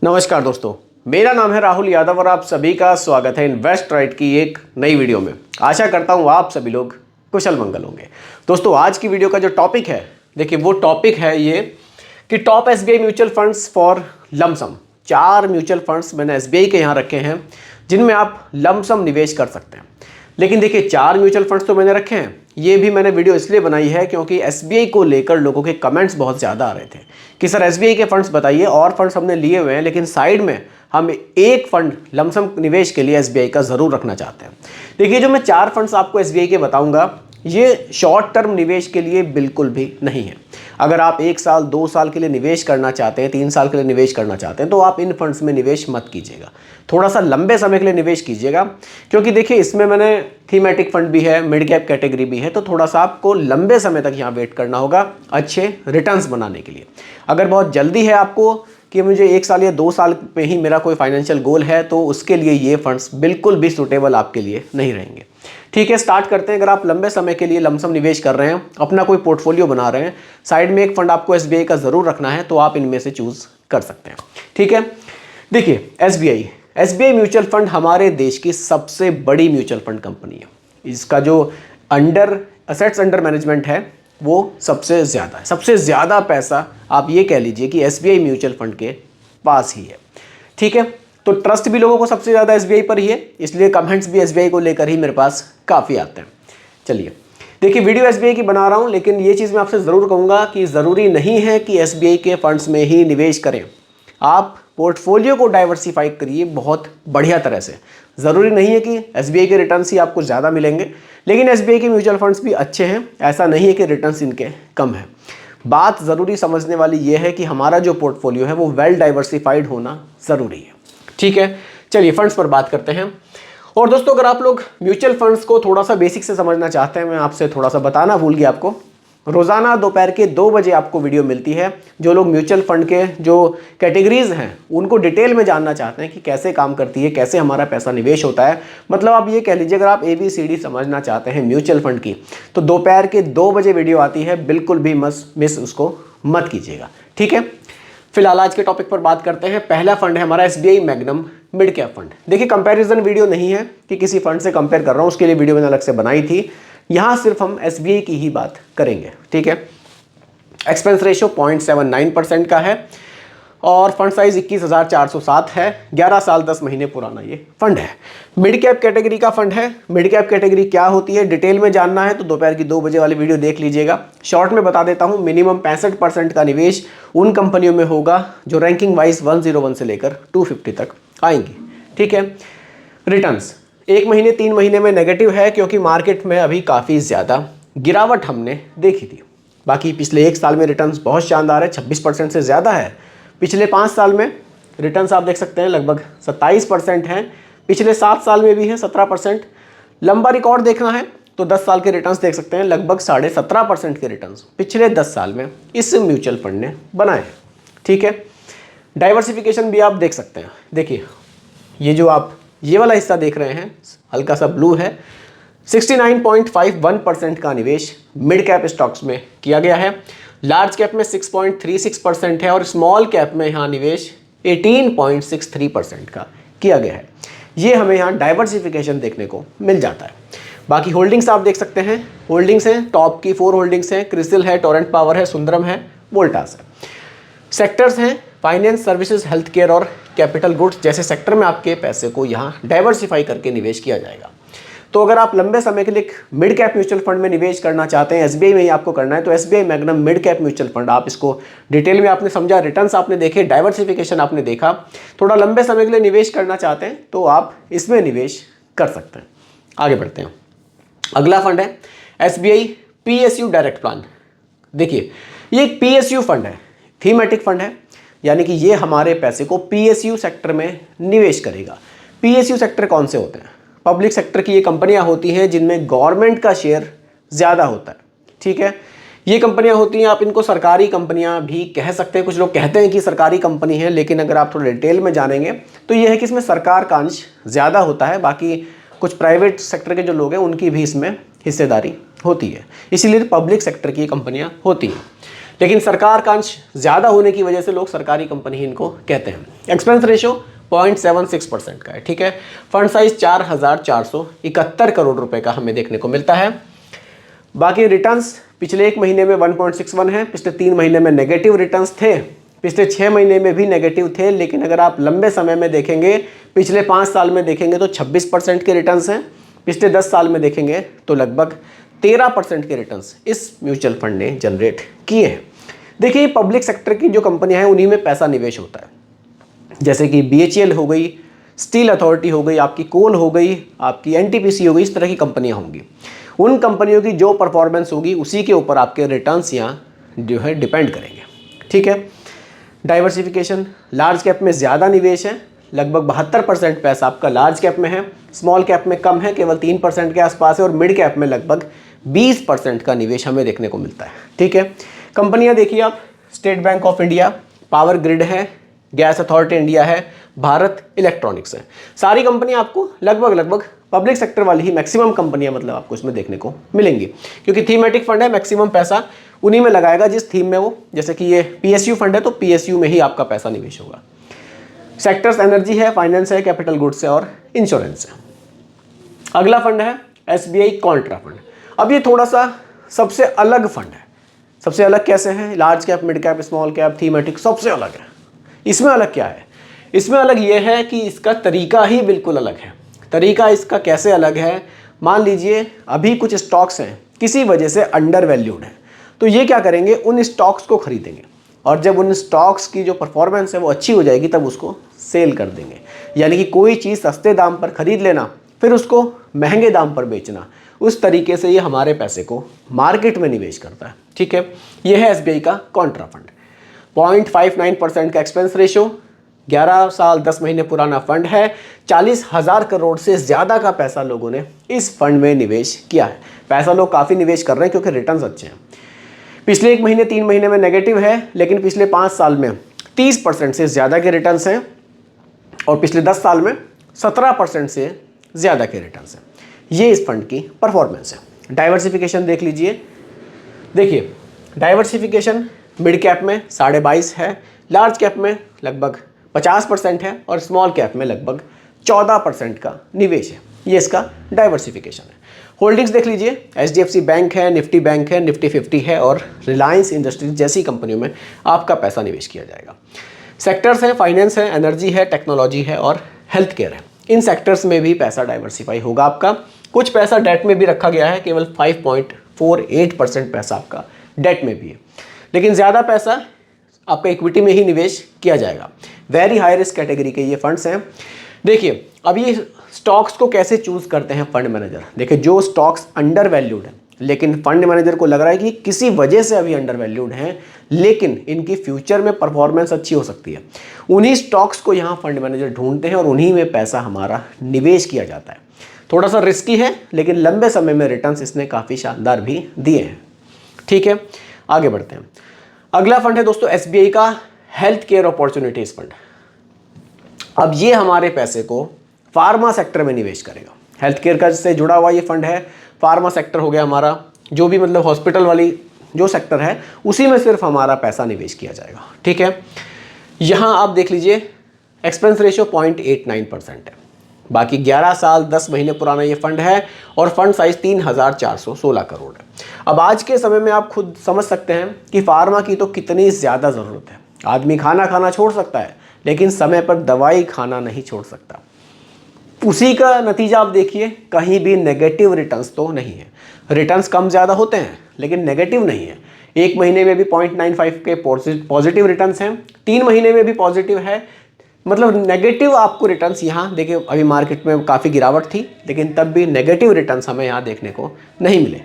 नमस्कार दोस्तों, मेरा नाम है राहुल यादव और आप सभी का स्वागत है इन्वेस्ट राइट की एक नई वीडियो में। आशा करता हूँ आप सभी लोग कुशल मंगल होंगे। दोस्तों, आज की वीडियो का जो टॉपिक है, देखिए वो टॉपिक है ये कि top SBI mutual funds for lump sum. 4 mutual funds मैंने एसबीआई के यहाँ रखे हैं जिनमें आप लमसम निवेश कर सकते हैं। लेकिन देखिए, 4 म्यूचुअल फंड्स तो मैंने रखे हैं। ये भी मैंने वीडियो इसलिए बनाई है क्योंकि एसबीआई को लेकर लोगों के कमेंट्स बहुत ज़्यादा आ रहे थे कि सर एसबीआई के फंड्स बताइए, और फंड्स हमने लिए हुए हैं लेकिन साइड में हम एक फंड लमसम निवेश के लिए एसबीआई का ज़रूर रखना चाहते हैं। देखिए, जो मैं 4 फंड्स आपको एसबीआई के बताऊंगा, ये शॉर्ट टर्म निवेश के लिए बिल्कुल भी नहीं है। अगर आप 1 साल 2 साल के लिए निवेश करना चाहते हैं, 3 साल के लिए निवेश करना चाहते हैं, तो आप इन फंड्स में निवेश मत कीजिएगा। थोड़ा सा लंबे समय के लिए निवेश कीजिएगा, क्योंकि देखिए इसमें मैंने थीमेटिक फंड भी है, मिड कैप कैटेगरी भी है, तो थोड़ा सा आपको लंबे समय तक यहाँ वेट करना होगा अच्छे रिटर्न्स बनाने के लिए। अगर बहुत जल्दी है आपको कि मुझे 1 साल या 2 साल में ही मेरा कोई फाइनेंशियल गोल है, तो उसके लिए ये फंड्स बिल्कुल भी सूटेबल आपके लिए नहीं रहेंगे। ठीक है, स्टार्ट करते हैं। अगर आप लंबे समय के लिए लमसम निवेश कर रहे हैं, अपना कोई पोर्टफोलियो बना रहे हैं, साइड में एक फंड आपको एसबीआई का ज़रूर रखना है, तो आप इनमें से चूज़ कर सकते हैं। ठीक है, देखिए एसबीआई म्यूचुअल फंड हमारे देश की सबसे बड़ी म्यूचुअल फंड कंपनी है। इसका जो असेट्स अंडर मैनेजमेंट है वो सबसे ज़्यादा है। सबसे ज़्यादा पैसा आप ये कह लीजिए कि एसबीआई म्यूचुअल फंड के पास ही है। ठीक है, तो ट्रस्ट भी लोगों को सबसे ज़्यादा एसबीआई पर ही है, इसलिए कमेंट्स भी एसबीआई को लेकर ही मेरे पास काफ़ी आते हैं। चलिए, देखिए वीडियो एसबीआई की बना रहा हूँ, लेकिन ये चीज़ मैं आपसे ज़रूर कहूँगा कि ज़रूरी नहीं है कि एसबीआई के फंड्स में ही निवेश करें। आप पोर्टफोलियो को डाइवर्सिफाई करिए बहुत बढ़िया तरह से। ज़रूरी नहीं है कि एसबीआई के रिटर्न्स ही आपको ज़्यादा मिलेंगे, लेकिन एसबीआई के म्यूचुअल फंड्स भी अच्छे हैं, ऐसा नहीं है कि रिटर्न्स इनके कम है। बात ज़रूरी समझने वाली ये है कि हमारा जो पोर्टफोलियो है वो वेल डाइवर्सिफाइड होना ज़रूरी है। ठीक है, चलिए फंड्स पर बात करते हैं। और दोस्तों, अगर आप लोग म्यूचुअल फंड्स को थोड़ा सा बेसिक से समझना चाहते हैं, मैं आपसे थोड़ा सा बताना भूल गया आपको। रोज़ाना दोपहर के 2 बजे आपको वीडियो मिलती है। जो लोग म्यूचुअल फंड के जो कैटेगरीज हैं उनको डिटेल में जानना चाहते हैं कि कैसे काम करती है, कैसे हमारा पैसा निवेश होता है, मतलब आप ये कह लीजिए अगर आप ABCD समझना चाहते हैं म्यूचुअल फंड की, तो दोपहर के 2 बजे वीडियो आती है, बिल्कुल भी मिस उसको मत कीजिएगा। ठीक है, फिलहाल आज के टॉपिक पर बात करते हैं। पहला फंड है हमारा SBI magnum mid cap fund. देखिए, कंपैरिजन वीडियो नहीं है कि किसी फंड से कंपेयर कर रहा हूँ, उसके लिए वीडियो मैंने अलग से बनाई थी। यहाँ सिर्फ हम एसबीआई की ही बात करेंगे। ठीक है, एक्सपेंस रेशियो 0.79% का है और फंड साइज 21,407 है। 11 साल 10 महीने पुराना ये फंड है। मिड कैप कैटेगरी का फंड है। मिड कैप कैटेगरी क्या होती है, डिटेल में जानना है तो दोपहर की 2 बजे वाली वीडियो देख लीजिएगा। शॉर्ट में बता देता हूँ, मिनिमम 65% का निवेश उन कंपनियों में होगा जो रैंकिंग वाइज 101 से लेकर 250 तक आएंगी। ठीक है, रिटर्न्स 1 महीने 3 महीने में नेगेटिव है क्योंकि मार्केट में अभी काफ़ी ज़्यादा गिरावट हमने देखी थी। बाकी पिछले 1 साल में रिटर्न्स बहुत शानदार है, 26% से ज़्यादा है। पिछले 5 साल में रिटर्न्स आप देख सकते हैं लगभग 27% हैं। पिछले 7 साल में भी है 17%। लंबा रिकॉर्ड देखना है तो 10 साल के रिटर्न्स देख सकते हैं, लगभग 17.5% के रिटर्न्स पिछले 10 साल में इस म्यूचुअल फंड ने बनाए हैं। ठीक है, डाइवर्सिफिकेशन भी आप देख सकते हैं। देखिए, ये जो आप ये वाला हिस्सा देख रहे हैं हल्का सा ब्लू है, 69.51% का निवेश मिड कैप स्टॉक्स में किया गया है। लार्ज कैप में 6.36% है और स्मॉल कैप में यहाँ निवेश 18.63% का किया गया है। ये हमें यहाँ डाइवर्सिफिकेशन देखने को मिल जाता है। बाकी होल्डिंग्स आप देख सकते हैं, होल्डिंग्स हैं, टॉप की 4 होल्डिंग्स हैं, क्रिसिल है, टोरेंट पावर है, सुंदरम है, वोल्टास है। सेक्टर्स हैं फाइनेंस सर्विसेज, हेल्थ केयर और कैपिटल गुड्स जैसे सेक्टर में आपके पैसे को यहाँ डाइवर्सिफाई करके निवेश किया जाएगा। तो अगर आप लंबे समय के लिए मिड कैप म्यूचुअल फंड में निवेश करना चाहते हैं, एसबीआई में ही आपको करना है, तो SBI magnum mid cap mutual fund, आप इसको डिटेल में आपने समझा, रिटर्न्स आपने देखे, डाइवर्सिफिकेशन आपने देखा, थोड़ा लंबे समय के लिए निवेश करना चाहते हैं तो आप इसमें निवेश कर सकते हैं। आगे बढ़ते हैं। अगला फंड है एसबीआई पीएसयू डायरेक्ट प्लान। देखिए, ये एक पीएसयू फंड है, थीमेटिक फंड है, यानी कि ये हमारे पैसे को पीएसयू सेक्टर में निवेश करेगा। पीएसयू सेक्टर कौन से होते हैं? पब्लिक सेक्टर की ये कंपनियां होती हैं जिनमें गवर्नमेंट का शेयर ज़्यादा होता है। ठीक है, ये कंपनियां होती हैं, आप इनको सरकारी कंपनियां भी कह सकते हैं। कुछ लोग कहते हैं कि सरकारी कंपनी है, लेकिन अगर आप थोड़ा डिटेल में जानेंगे तो ये है कि इसमें सरकार का अंश ज़्यादा होता है। बाकी कुछ प्राइवेट सेक्टर के जो लोग हैं उनकी भी इसमें हिस्सेदारी होती है, इसीलिए पब्लिक सेक्टर की कंपनियाँ होती हैं। लेकिन सरकार का अंश ज़्यादा होने की वजह से लोग सरकारी कंपनी ही इनको कहते हैं। एक्सपेंस रेशियो 0.76% का है, ठीक है। फंड साइज 4,471 करोड़ रुपए का हमें देखने को मिलता है। बाकी रिटर्न्स पिछले एक महीने में 1.61 है, पिछले 3 महीने में नेगेटिव रिटर्न्स थे, पिछले 6 महीने में भी नेगेटिव थे, लेकिन अगर आप लंबे समय में देखेंगे, पिछले 5 साल में देखेंगे तो 26% के रिटर्न्स हैं, पिछले 10 साल में देखेंगे तो लगभग 13% के रिटर्न्स इस म्यूचुअल फंड ने जनरेट किए हैं। देखिए पब्लिक सेक्टर की जो कंपनियां हैं उन्हीं में पैसा निवेश होता है, जैसे कि BHEL हो गई, स्टील अथॉरिटी हो गई, आपकी कोल हो गई, आपकी NTPC हो गई, इस तरह की कंपनियां होंगी। उन कंपनियों की जो परफॉर्मेंस होगी उसी के ऊपर आपके रिटर्न्स यहाँ जो है डिपेंड करेंगे, ठीक है। डाइवर्सिफिकेशन, लार्ज कैप में ज़्यादा निवेश है, लगभग 72% पैसा आपका लार्ज कैप में है, स्मॉल कैप में कम है, केवल 3% के आसपास है, और मिड कैप में लगभग 20% का निवेश हमें देखने को मिलता है, ठीक है। कंपनियां देखिए आप, state bank of India, power grid है, गैस अथॉरिटी इंडिया है, भारत इलेक्ट्रॉनिक्स है। सारी कंपनियां आपको लगभग पब्लिक सेक्टर वाली ही मैक्सिमम कंपनियां मतलब आपको इसमें देखने को मिलेंगी, क्योंकि थीमेटिक फंड है, मैक्सिमम पैसा उन्हीं में लगाएगा जिस थीम में वो, जैसे कि ये PSU फंड है तो PSU में ही आपका पैसा निवेश होगा। सेक्टर्स एनर्जी है, फाइनेंस है, कैपिटल गुड्स है और इंश्योरेंस है। अगला फंड है SBI कॉन्ट्रा फंड। अब ये थोड़ा सा सबसे अलग फंड है। सबसे अलग कैसे है? Large cap, mid cap, small cap, thematic, सबसे अलग है। इसमें अलग क्या है? इसमें अलग ये है कि इसका तरीका ही बिल्कुल अलग है। तरीका इसका कैसे अलग है? मान लीजिए अभी कुछ स्टॉक्स हैं किसी वजह से अंडर वैल्यूड है, तो ये क्या करेंगे, उन स्टॉक्स को खरीदेंगे, और जब उन स्टॉक्स की जो परफॉर्मेंस है वो अच्छी हो जाएगी तब उसको सेल कर देंगे। यानी कि कोई चीज़ सस्ते दाम पर खरीद लेना, फिर उसको महंगे दाम पर बेचना, उस तरीके से ये हमारे पैसे को मार्केट में निवेश करता है, ठीक है। ये है SBI का कॉन्ट्रा फंड। 0.59% का एक्सपेंस रेशियो, 11 साल 10 महीने पुराना फंड है। 40,000 करोड़ से ज़्यादा का पैसा लोगों ने इस फंड में निवेश किया है। पैसा लोग काफ़ी निवेश कर रहे हैं क्योंकि रिटर्न्स अच्छे हैं। पिछले 1 महीने 3 महीने में नेगेटिव है, लेकिन पिछले 5 साल में 30% से ज़्यादा के रिटर्न्स हैं, और पिछले 10 साल में 17% से ज़्यादा के रिटर्न्स हैं। ये इस फंड की परफॉर्मेंस है। डाइवर्सिफिकेशन देख लीजिए। देखिए डाइवर्सिफिकेशन मिड कैप में 22.5 है, लार्ज कैप में लगभग 50% है, और स्मॉल कैप में लगभग 14% का निवेश है। ये इसका डाइवर्सिफिकेशन है। होल्डिंग्स देख लीजिए, HDFC बैंक है, निफ्टी बैंक है, निफ्टी 50 है, और रिलायंस इंडस्ट्रीज जैसी कंपनियों में आपका पैसा निवेश किया जाएगा। सेक्टर्स हैं, फाइनेंस है, एनर्जी है, टेक्नोलॉजी है और हेल्थ केयर है। इन सेक्टर्स में भी पैसा डाइवर्सिफाई होगा आपका। कुछ पैसा डेट में भी रखा गया है, केवल 5.48% पैसा आपका डेट में भी है, लेकिन ज़्यादा पैसा आपका इक्विटी में ही निवेश किया जाएगा। वेरी हाई रिस्क कैटेगरी के ये फंड्स हैं। देखिए अब ये स्टॉक्स को कैसे चूज़ करते हैं फंड मैनेजर। देखिए जो स्टॉक्स अंडर वैल्यूड हैं, लेकिन फंड मैनेजर को लग रहा है कि किसी वजह से अभी अंडर वैल्यूड हैं, लेकिन इनकी फ्यूचर में परफॉर्मेंस अच्छी हो सकती है, उन्हीं स्टॉक्स को यहाँ फंड मैनेजर ढूंढते हैं और उन्हीं में पैसा हमारा निवेश किया जाता है। थोड़ा सा रिस्की है, लेकिन लंबे समय में रिटर्न्स इसने काफ़ी शानदार भी दिए हैं, ठीक है। आगे बढ़ते हैं। अगला फंड है दोस्तों SBI का हेल्थ केयर अपॉर्चुनिटीज फंड। अब ये हमारे पैसे को फार्मा सेक्टर में निवेश करेगा। हेल्थ केयर का से जुड़ा हुआ ये फंड है। फार्मा सेक्टर हो गया हमारा, जो भी मतलब हॉस्पिटल वाली जो सेक्टर है उसी में सिर्फ हमारा पैसा निवेश किया जाएगा, ठीक है। यहाँ आप देख लीजिए एक्सपेंस रेशियो 0.89% है। बाकी 11 साल 10 महीने पुराना ये फंड है, और फंड साइज 3,416 करोड़ है। अब आज के समय में आप खुद समझ सकते हैं कि फार्मा की तो कितनी ज़्यादा ज़रूरत है। आदमी खाना छोड़ सकता है, लेकिन समय पर दवाई खाना नहीं छोड़ सकता। उसी का नतीजा आप देखिए, कहीं भी नेगेटिव रिटर्न्स तो नहीं है। रिटर्न्स कम ज़्यादा होते हैं, लेकिन नेगेटिव नहीं है। 1 महीने में भी 0.95 के पॉजिटिव रिटर्न्स हैं, 3 महीने में भी पॉजिटिव है। मतलब नेगेटिव आपको रिटर्न्स यहाँ देखिए, अभी मार्केट में काफ़ी गिरावट थी, लेकिन तब भी नेगेटिव रिटर्न्स हमें यहाँ देखने को नहीं मिले।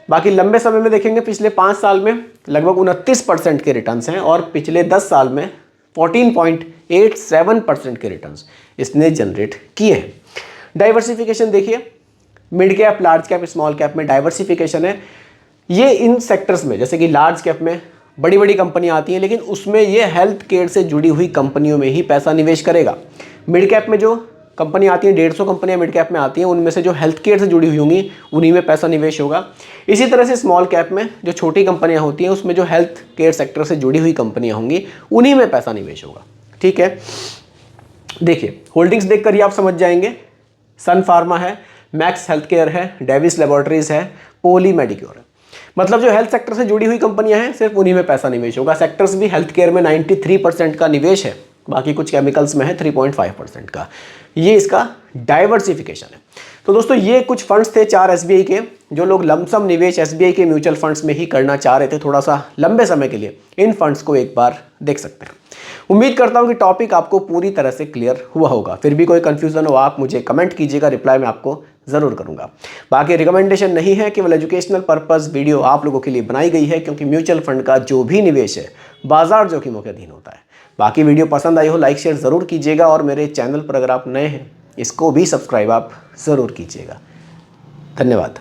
बाकी लंबे समय में देखेंगे, पिछले 5 साल में लगभग 29% के रिटर्न्स हैं, और पिछले 10 साल में 14.87% के रिटर्न्स इसने जनरेट किए हैं। डाइवर्सिफिकेशन देखिए, mid cap, large cap, small cap में डाइवर्सिफिकेशन है। ये इन सेक्टर्स में, जैसे कि लार्ज कैप में बड़ी बड़ी कंपनियां आती हैं, लेकिन उसमें ये हेल्थ केयर से जुड़ी हुई कंपनियों में ही पैसा निवेश करेगा। मिड कैप में जो कंपनी आती हैं, 150 कंपनियां मिड कैप में आती हैं, उनमें से जो हेल्थ केयर से जुड़ी हुई होंगी उन्हीं में पैसा निवेश होगा। इसी तरह से स्मॉल कैप में जो छोटी कंपनियां होती हैं उसमें जो हेल्थ केयर सेक्टर से जुड़ी हुई कंपनियां होंगी उन्हीं में पैसा निवेश होगा। ठीक है, देखिए होल्डिंग्स देखकर ही आप समझ जाएंगे। सन फार्मा है, मैक्स हेल्थ केयर है, डेविस लेबोरेटरीज है, पोली मेडिक्योर है। मतलब जो हेल्थ सेक्टर से जुड़ी हुई कंपनियां हैं सिर्फ उन्हीं में पैसा निवेश होगा। सेक्टर्स भी हेल्थ केयर में 93% का निवेश है, बाकी कुछ केमिकल्स में है 3.5% का। ये इसका डाइवर्सिफिकेशन है। तो दोस्तों ये कुछ फंड्स थे 4 एसबीआई के, जो लोग लमसम निवेश एसबीआई के म्यूचुअल फंड्स में ही करना चाह रहे थे थोड़ा सा लंबे समय के लिए, इन फंड्स को एक बार देख सकते हैं। उम्मीद करता हूं कि टॉपिक आपको पूरी तरह से क्लियर हुआ होगा। फिर भी कोई कंफ्यूजन हो आप मुझे कमेंट कीजिएगा, रिप्लाई मैं आपको ज़रूर करूंगा। बाकी रिकमेंडेशन नहीं है, केवल एजुकेशनल पर्पस वीडियो आप लोगों के लिए बनाई गई है, क्योंकि म्यूचुअल फंड का जो भी निवेश है बाजार जोखिमों के अधीन होता है। बाकी वीडियो पसंद आई हो लाइक शेयर ज़रूर कीजिएगा, और मेरे चैनल पर अगर आप नए हैं इसको भी सब्सक्राइब आप ज़रूर कीजिएगा। धन्यवाद।